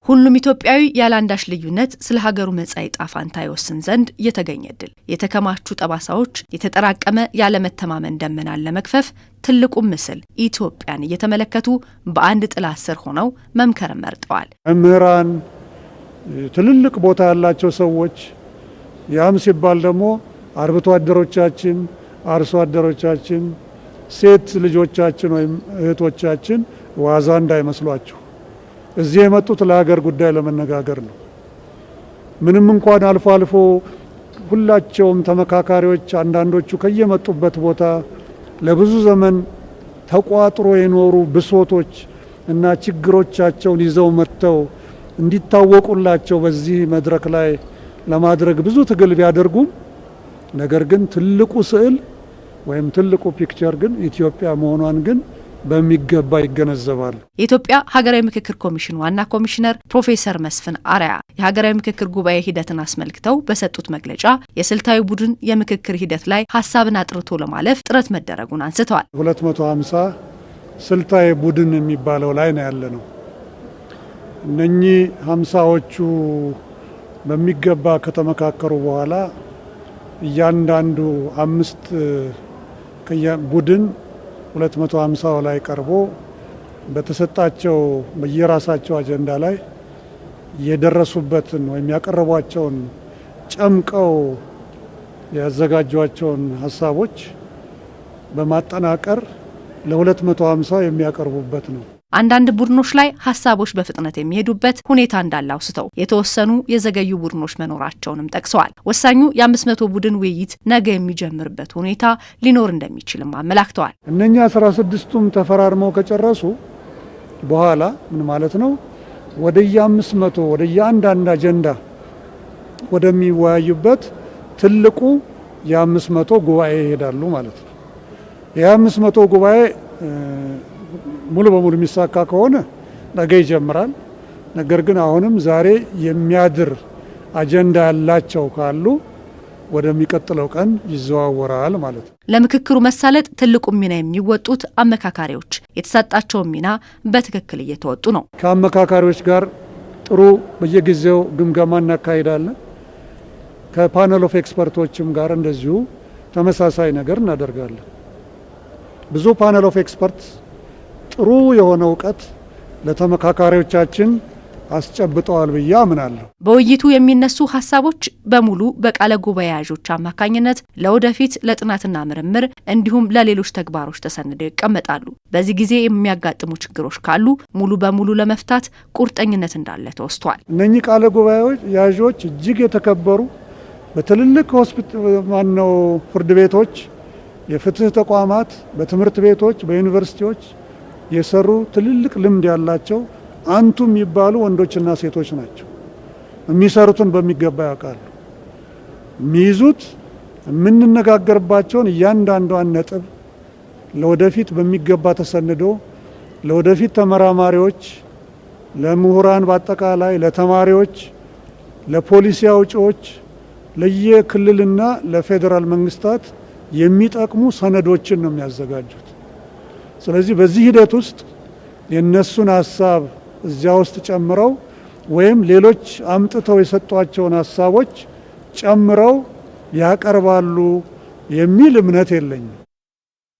ሁሉም ኢትዮጵያዊ ያላንዳች ልዩነት ስለ ሀገሩ መጻኢ ዕጣ ፈንታ ይወስን ዘንድ የተገኘ ዕድል የተከማቹ ጠባሳዎች የተጠራቀመ ያለመተማመን ደመናን ለመክፈፍ ትልቁ ምስል ኢትዮጵያን እየተመለከቱ በአንድ ጥላ ስር ሆነው መምከር መርጠዋል። መምህራን፣ ትልልቅ ቦታ ያላቸው ሰዎች፣ ያም ሲባል ደግሞ አርብቶ አደሮቻችን፣ አርሶ አደሮቻችን፣ ሴት ልጆቻችን ወይም እህቶቻችን ዋዛ እንዳይመስሏችሁ እዚህ የመጡት ለሀገር ጉዳይ ለመነጋገር ነው። ምንም እንኳን አልፎ አልፎ ሁላቸውም ተመካካሪዎች አንዳንዶቹ ከየመጡበት ቦታ ለብዙ ዘመን ተቋጥሮ የኖሩ ብሶቶች እና ችግሮቻቸውን ይዘው መጥተው እንዲታወቁላቸው በዚህ መድረክ ላይ ለማድረግ ብዙ ትግል ቢያደርጉም ነገር ግን ትልቁ ስዕል ወይም ትልቁ ፒክቸር ግን ኢትዮጵያ መሆኗን ግን በሚገባ ይገነዘባሉ። የኢትዮጵያ ሀገራዊ ምክክር ኮሚሽን ዋና ኮሚሽነር ፕሮፌሰር መስፍን አርአያ የሀገራዊ ምክክር ጉባኤ ሂደትን አስመልክተው በሰጡት መግለጫ የስልታዊ ቡድን የምክክር ሂደት ላይ ሀሳብን አጥርቶ ለማለፍ ጥረት መደረጉን አንስተዋል። 250 ስልታዊ ቡድን የሚባለው ላይ ነው ያለነው። እነኚህ 50ዎቹ በሚገባ ከተመካከሩ በኋላ እያንዳንዱ 5 ቡድን 250 ላይ ቀርቦ በተሰጣቸው በየራሳቸው አጀንዳ ላይ የደረሱበትን ወይም ያቀረቧቸውን ጨምቀው ያዘጋጇቸውን ሀሳቦች በማጠናቀር ለ250 የሚያቀርቡበት ነው። አንዳንድ ቡድኖች ላይ ሀሳቦች በፍጥነት የሚሄዱበት ሁኔታ እንዳለ አውስተው የተወሰኑ የዘገዩ ቡድኖች መኖራቸውንም ጠቅሰዋል። ወሳኙ የ500 ቡድን ውይይት ነገ የሚጀምርበት ሁኔታ ሊኖር እንደሚችልም አመላክተዋል። እነኛ 16ቱም ተፈራርመው ከጨረሱ በኋላ ምን ማለት ነው? ወደየ500 ወደየአንዳንድ አጀንዳ ወደሚወያዩበት ትልቁ የ500 ጉባኤ ይሄዳሉ ማለት ነው። የ500 ጉባኤ ሙሉ በሙሉ የሚሳካ ከሆነ ነገ ይጀምራል። ነገር ግን አሁንም ዛሬ የሚያድር አጀንዳ ያላቸው ካሉ ወደሚቀጥለው ቀን ይዘዋወራል ማለት ነው። ለምክክሩ መሳለጥ ትልቁ ሚና የሚወጡት አመካካሪዎች የተሰጣቸውን ሚና በትክክል እየተወጡ ነው። ከአመካካሪዎች ጋር ጥሩ በየጊዜው ግምገማ እናካሂዳለን። ከፓነል ኦፍ ኤክስፐርቶችም ጋር እንደዚሁ ተመሳሳይ ነገር እናደርጋለን። ብዙ ፓነል ኦፍ ኤክስፐርት ጥሩ የሆነ እውቀት ለተመካካሪዎቻችን አስጨብጠዋል ብዬ አምናለሁ። በውይይቱ የሚነሱ ሀሳቦች በሙሉ በቃለ ጉባኤያዦች አማካኝነት ለወደፊት ለጥናትና ምርምር እንዲሁም ለሌሎች ተግባሮች ተሰንደው ይቀመጣሉ። በዚህ ጊዜ የሚያጋጥሙ ችግሮች ካሉ ሙሉ በሙሉ ለመፍታት ቁርጠኝነት እንዳለ ተወስቷል። እነኚህ ቃለ ጉባኤያዦች እጅግ የተከበሩ በትልልቅ ፍርድ ቤቶች፣ የፍትህ ተቋማት፣ በትምህርት ቤቶች፣ በዩኒቨርሲቲዎች የሰሩ ትልልቅ ልምድ ያላቸው አንቱ የሚባሉ ወንዶችና ሴቶች ናቸው። የሚሰሩትን በሚገባ ያውቃሉ። የሚይዙት የምንነጋገርባቸውን እያንዳንዷን ነጥብ ለወደፊት በሚገባ ተሰንዶ ለወደፊት ተመራማሪዎች፣ ለምሁራን፣ በአጠቃላይ ለተማሪዎች፣ ለፖሊሲ አውጪዎች፣ ለየክልልና ለፌዴራል መንግስታት የሚጠቅሙ ሰነዶችን ነው የሚያዘጋጁት። ስለዚህ በዚህ ሂደት ውስጥ የነሱን ሀሳብ እዚያ ውስጥ ጨምረው ወይም ሌሎች አምጥተው የሰጧቸውን ሀሳቦች ጨምረው ያቀርባሉ የሚል እምነት የለኝም።